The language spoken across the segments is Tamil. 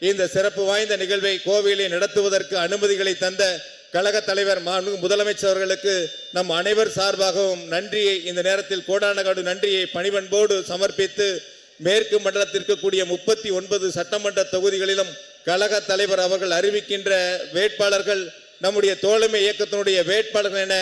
இந்த சிறப்பு வாய்ந்த நிகழ்வை கோவையிலே நடத்துவதற்கு அனுமதிகளை தந்த கழக தலைவர் முதலமைச்சர் அவர்களுக்கு நம் அனைவர் சார்பாகவும் நன்றியை இந்த நேரத்தில் கோடானகாடு நன்றியை பணிவன்போடு சமர்ப்பித்து மேற்கு மண்டலத்திற்கு கூடிய 39 சட்டமன்ற தொகுதிகளிலும் கழக தலைவர் அவர்கள் அறிவிக்கின்ற வேட்பாளர்கள் நம்முடைய தோழமை இயக்கத்தினுடைய வேட்பாளர்கள் என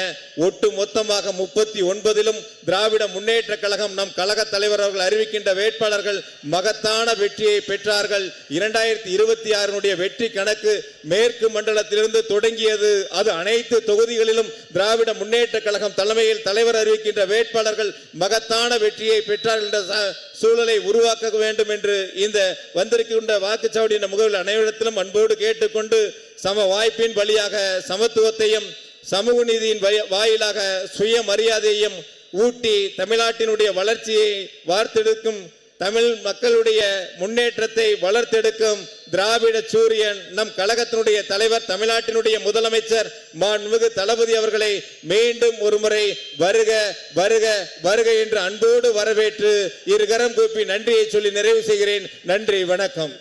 ஒட்டு மொத்தமாக 39லும் திராவிட முன்னேற்ற கழகம் நம் கழக தலைவர் அவர்கள் அறிவிக்கின்ற வேட்பாளர்கள் மகத்தான வெற்றியை பெற்றார்கள். 2026 வெற்றி கணக்கு மேற்கு மண்டலத்திலிருந்து தொடங்கியது. அது அனைத்து தொகுதிகளிலும் திராவிட முன்னேற்ற கழகம் தலைமையில் தலைவர் அறிவிக்கின்ற வேட்பாளர்கள் மகத்தான வெற்றியை பெற்றார்கள் என்ற சூழலை உருவாக்க வேண்டும் என்று இந்த வந்திருக்கின்ற வாக்குச்சாவடி முகவில் அனைவரிடத்திலும் அன்போடு கேட்டுக்கொண்டு சம வாய்ப்பின் வழியாக சமத்துவத்தையும் சமூக நீதியின் வாயிலாக சுயமரியாதையையும் ஊட்டி தமிழ்நாட்டினுடைய வளர்ச்சியை வார்த்தெடுக்கும் தமிழ் மக்களுடைய முன்னேற்றத்தை வளர்த்தெடுக்கும் திராவிட சூரியன் நம் கழகத்தினுடைய தலைவர் தமிழ்நாட்டினுடைய முதலமைச்சர் மாண்புமிகு தளபதி அவர்களை மீண்டும் ஒருமுறை வருக வருக வருக என்று அன்போடு வரவேற்று இருகரம் கூப்பி நன்றியை சொல்லி நிறைவு செய்கிறேன். நன்றி, வணக்கம்.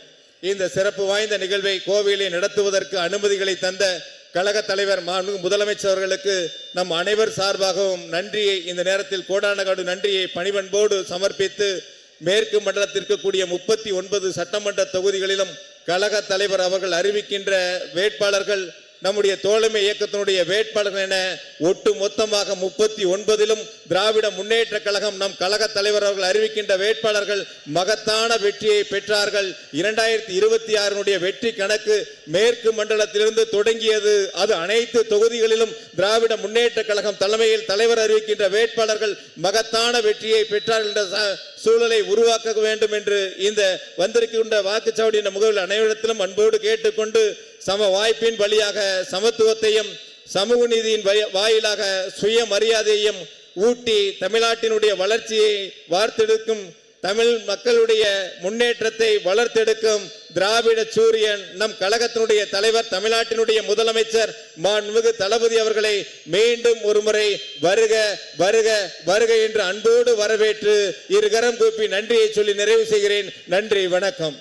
இந்த சிறப்பு வாய்ந்த நிகழ்வை கோவையிலே நடத்துவதற்கு அனுமதிகளை தந்த கழக தலைவர் முதலமைச்சர் அவர்களுக்கு நம் அனைவர் சார்பாகவும் நன்றியை இந்த நேரத்தில் கோடானகாடு நன்றியை பணிவன்போடு சமர்ப்பித்து மேற்கு மண்டலத்திற்கு கூடிய 39 சட்டமன்ற தொகுதிகளிலும் கழக தலைவர் அவர்கள் அறிவிக்கின்ற வேட்பாளர்கள் நம்முடைய தோழமை இயக்கத்தினுடைய வேட்பாளர்கள் என ஒட்டு மொத்தமாக 39லும் திராவிட முன்னேற்ற கழகம் நம் கழக தலைவர் அவர்கள் அறிவிக்கின்ற வேட்பாளர்கள் மகத்தான வெற்றியை பெற்றார்கள். 2026 வெற்றி கணக்கு மேற்கு மண்டலத்திலிருந்து தொடங்கியது. அது அனைத்து தொகுதிகளிலும் திராவிட முன்னேற்ற கழகம் தலைமையில் தலைவர் அறிவிக்கின்ற வேட்பாளர்கள் மகத்தான வெற்றியை பெற்றார்கள் என்ற சூழலை உருவாக்க வேண்டும் என்று இந்த வந்திருக்கின்ற வாக்குச்சாவடி முகவில் அனைவரிடத்திலும் அன்போடு கேட்டுக்கொண்டு சம வாய்ப்பின் வழியாக சமத்துவத்தையும் சமூக நீதியின் வாயிலாக சுயமரியாதையையும் ஊட்டி தமிழ்நாட்டினுடைய வளர்ச்சியை வார்த்தெடுக்கும் தமிழ் மக்களுடைய முன்னேற்றத்தை வளர்த்தெடுக்கும் திராவிட சூரியன் நம் கழகத்தினுடைய தலைவர் தமிழ்நாட்டினுடைய முதலமைச்சர் மாண்புமிகு தளபதி அவர்களை மீண்டும் ஒருமுறை வருக வருக வருக என்று அன்போடு வரவேற்று இருகரம் கூப்பி நன்றியை சொல்லி நிறைவு செய்கிறேன். நன்றி, வணக்கம்.